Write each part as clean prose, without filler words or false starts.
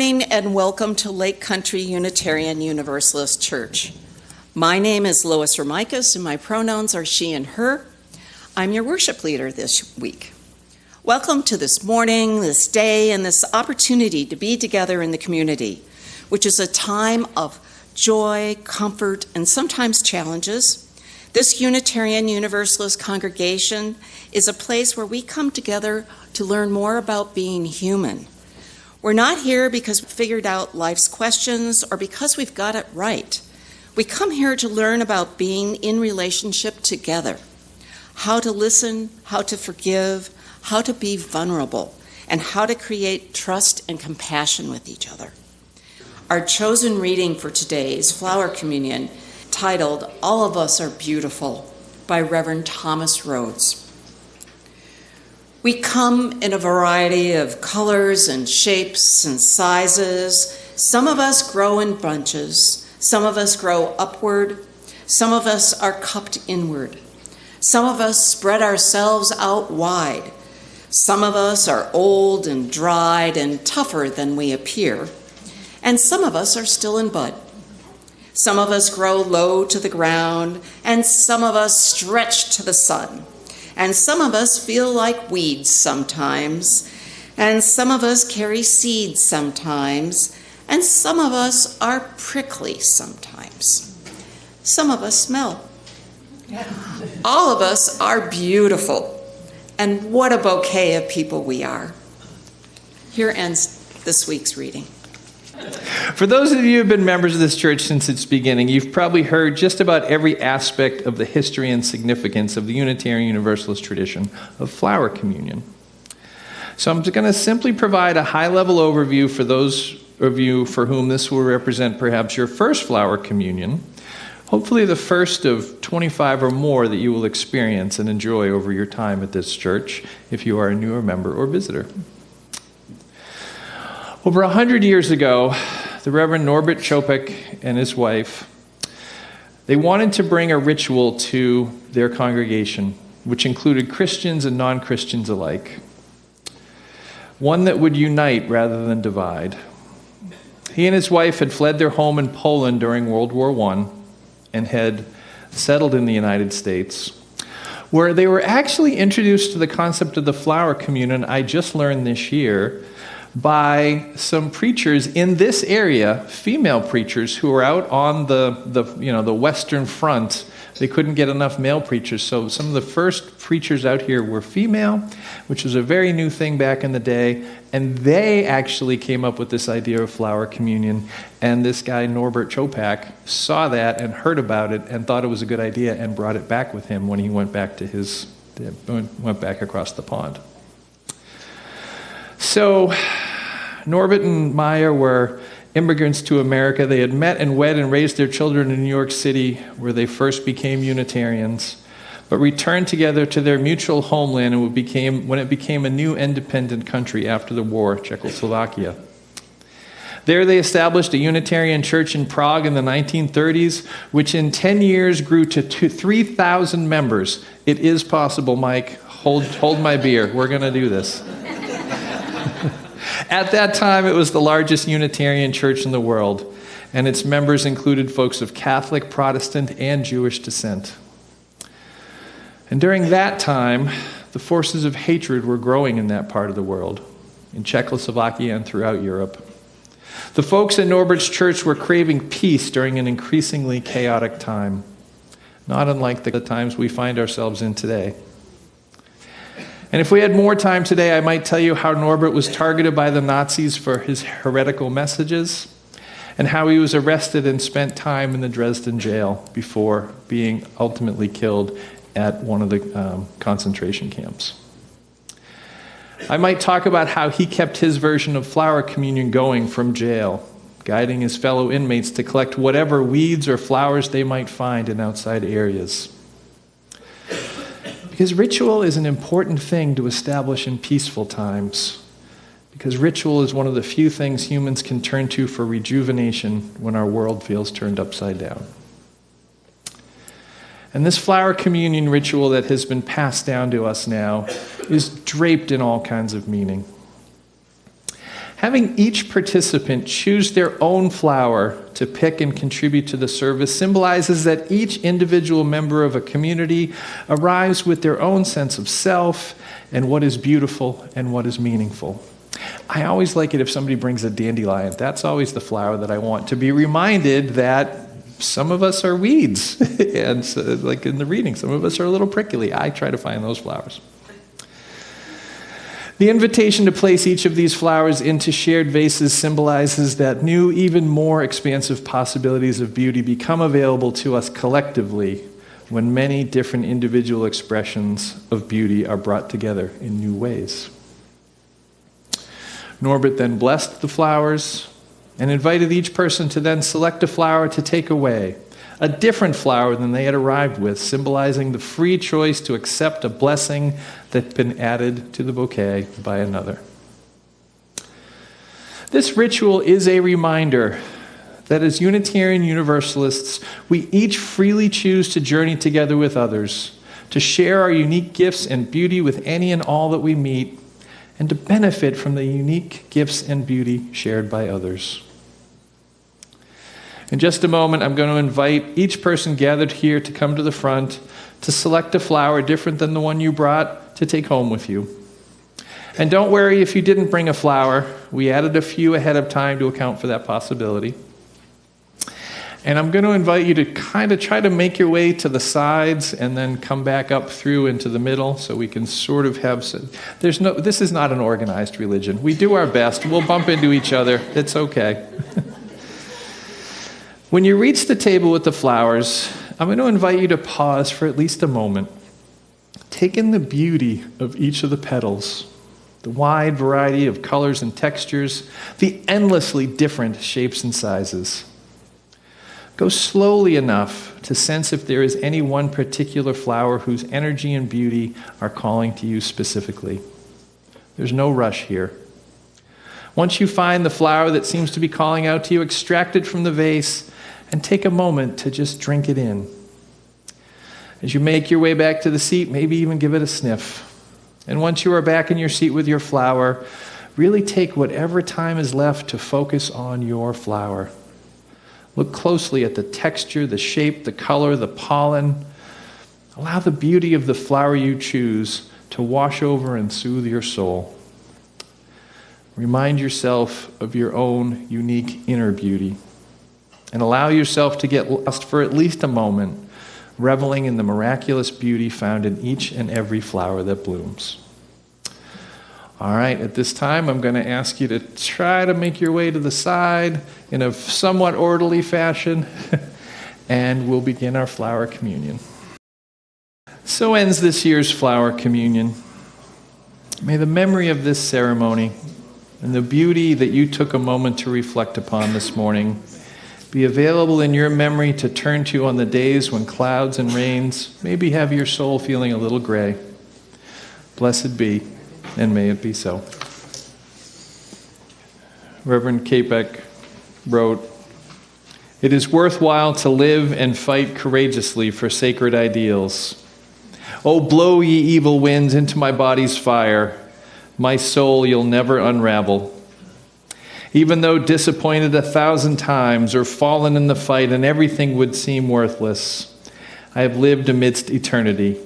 morning and welcome to Lake Country Unitarian Universalist Church. My name is Lois Ramicus and my pronouns are she and her. I'm your worship leader this week. Welcome to this morning, this day, and this opportunity to be together in the community, which is a time of joy, comfort, and sometimes challenges. This Unitarian Universalist congregation is a place where we come together to learn more about being human. We're not here because we figured out life's questions or because we've got it right. We come here to learn about being in relationship together, how to listen, how to forgive, how to be vulnerable, and how to create trust and compassion with each other. Our chosen reading for today's Flower Communion, titled All of Us Are Beautiful, by Reverend Thomas Rhodes. We come in a variety of colors and shapes and sizes. Some of us grow in bunches. Some of us grow upward. Some of us are cupped inward. Some of us spread ourselves out wide. Some of us are old and dried and tougher than we appear. And some of us are still in bud. Some of us grow low to the ground, and some of us stretch to the sun. And some of us feel like weeds sometimes, and some of us carry seeds sometimes, and some of us are prickly sometimes. Some of us smell. All of us are beautiful, and what a bouquet of people we are. Here ends this week's reading. For those of you who have been members of this church since its beginning, you've probably heard just about every aspect of the history and significance of the Unitarian Universalist tradition of flower communion. So I'm going to simply provide a high-level overview for those of you for whom this will represent perhaps your first flower communion, hopefully the first of 25 or more that you will experience and enjoy over your time at this church if you are a newer member or visitor. Over 100 years ago, the Reverend Norbert Chopek and his wife, they wanted to bring a ritual to their congregation, which included Christians and non-Christians alike. One that would unite rather than divide. He and his wife had fled their home in Poland during World War I and had settled in the United States, where they were actually introduced to the concept of the flower communion I just learned this year by some preachers in this area, female preachers who were out on the Western Front. They couldn't get enough male preachers, so some of the first preachers out here were female, which was a very new thing back in the day, and they actually came up with this idea of flower communion, and this guy Norbert Chopek saw that and heard about it and thought it was a good idea and brought it back with him when he went back across the pond. So Norbert and Maya were immigrants to America. They had met and wed and raised their children in New York City, where they first became Unitarians, but returned together to their mutual homeland when it became a new independent country after the war, Czechoslovakia. There they established a Unitarian church in Prague in the 1930s, which in 10 years grew to 3,000 members. It is possible, Mike. Hold my beer. We're going to do this. At that time, it was the largest Unitarian church in the world, and its members included folks of Catholic, Protestant, and Jewish descent. And during that time, the forces of hatred were growing in that part of the world, in Czechoslovakia and throughout Europe. The folks in Norbert's church were craving peace during an increasingly chaotic time, not unlike the times we find ourselves in today. And if we had more time today, I might tell you how Norbert was targeted by the Nazis for his heretical messages, and how he was arrested and spent time in the Dresden jail before being ultimately killed at one of the concentration camps. I might talk about how he kept his version of flower communion going from jail, guiding his fellow inmates to collect whatever weeds or flowers they might find in outside areas. Because ritual is an important thing to establish in peaceful times. Because ritual is one of the few things humans can turn to for rejuvenation when our world feels turned upside down. And this flower communion ritual that has been passed down to us now is draped in all kinds of meaning. Having each participant choose their own flower to pick and contribute to the service symbolizes that each individual member of a community arrives with their own sense of self and what is beautiful and what is meaningful. I always like it if somebody brings a dandelion. That's always the flower that I want to be reminded that some of us are weeds. And so, like in the reading, some of us are a little prickly. I try to find those flowers. The invitation to place each of these flowers into shared vases symbolizes that new, even more expansive possibilities of beauty become available to us collectively when many different individual expressions of beauty are brought together in new ways. Norbert then blessed the flowers and invited each person to then select a flower to take away, a different flower than they had arrived with, symbolizing the free choice to accept a blessing that's been added to the bouquet by another. This ritual is a reminder that as Unitarian Universalists, we each freely choose to journey together with others, to share our unique gifts and beauty with any and all that we meet, and to benefit from the unique gifts and beauty shared by others. In just a moment, I'm going to invite each person gathered here to come to the front to select a flower different than the one you brought to take home with you. And don't worry if you didn't bring a flower. We added a few ahead of time to account for that possibility. And I'm going to invite you to kind of try to make your way to the sides and then come back up through into the middle so we can sort of have some... This is not an organized religion. We do our best. We'll bump into each other. It's okay. When you reach the table with the flowers, I'm going to invite you to pause for at least a moment. Take in the beauty of each of the petals, the wide variety of colors and textures, the endlessly different shapes and sizes. Go slowly enough to sense if there is any one particular flower whose energy and beauty are calling to you specifically. There's no rush here. Once you find the flower that seems to be calling out to you, extract it from the vase and take a moment to just drink it in. As you make your way back to the seat, maybe even give it a sniff. And once you are back in your seat with your flower, really take whatever time is left to focus on your flower. Look closely at the texture, the shape, the color, the pollen. Allow the beauty of the flower you choose to wash over and soothe your soul. Remind yourself of your own unique inner beauty. And allow yourself to get lost for at least a moment, reveling in the miraculous beauty found in each and every flower that blooms. All right, at this time, I'm going to ask you to try to make your way to the side in a somewhat orderly fashion, and we'll begin our flower communion. So ends this year's flower communion. May the memory of this ceremony and the beauty that you took a moment to reflect upon this morning be available in your memory to turn to on the days when clouds and rains maybe have your soul feeling a little gray. Blessed be, and may it be so. Reverend Capek wrote, "It is worthwhile to live and fight courageously for sacred ideals. Oh, blow ye evil winds into my body's fire. My soul you'll never unravel. Even though disappointed 1,000 times or fallen in the fight and everything would seem worthless, I have lived amidst eternity.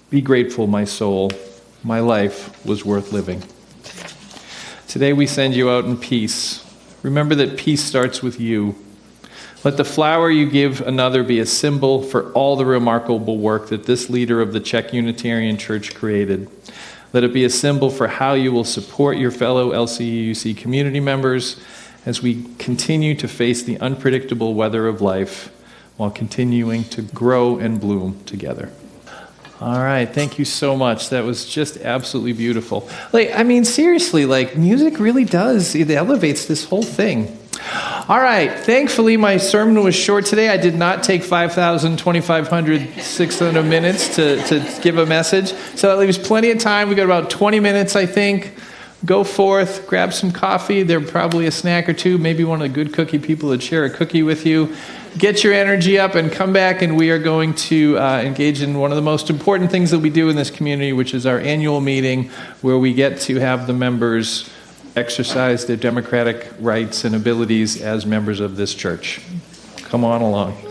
Be grateful, my soul. My life was worth living." Today we send you out in peace. Remember that peace starts with you. Let the flower you give another be a symbol for all the remarkable work that this leader of the Czech Unitarian Church created. Let it be a symbol for how you will support your fellow LCUC community members as we continue to face the unpredictable weather of life while continuing to grow and bloom together. All right, thank you so much. That was just absolutely beautiful. Seriously, music really does, it elevates this whole thing. All right, thankfully my sermon was short today. I did not take 5,000, 2,500, 600 minutes to give a message. So that leaves plenty of time. We got about 20 minutes, I think. Go forth, grab some coffee. There's probably a snack or two, maybe one of the good cookie people would share a cookie with you. Get your energy up and come back, and we are going to engage in one of the most important things that we do in this community, which is our annual meeting where we get to have the members exercise their democratic rights and abilities as members of this church. Come on along.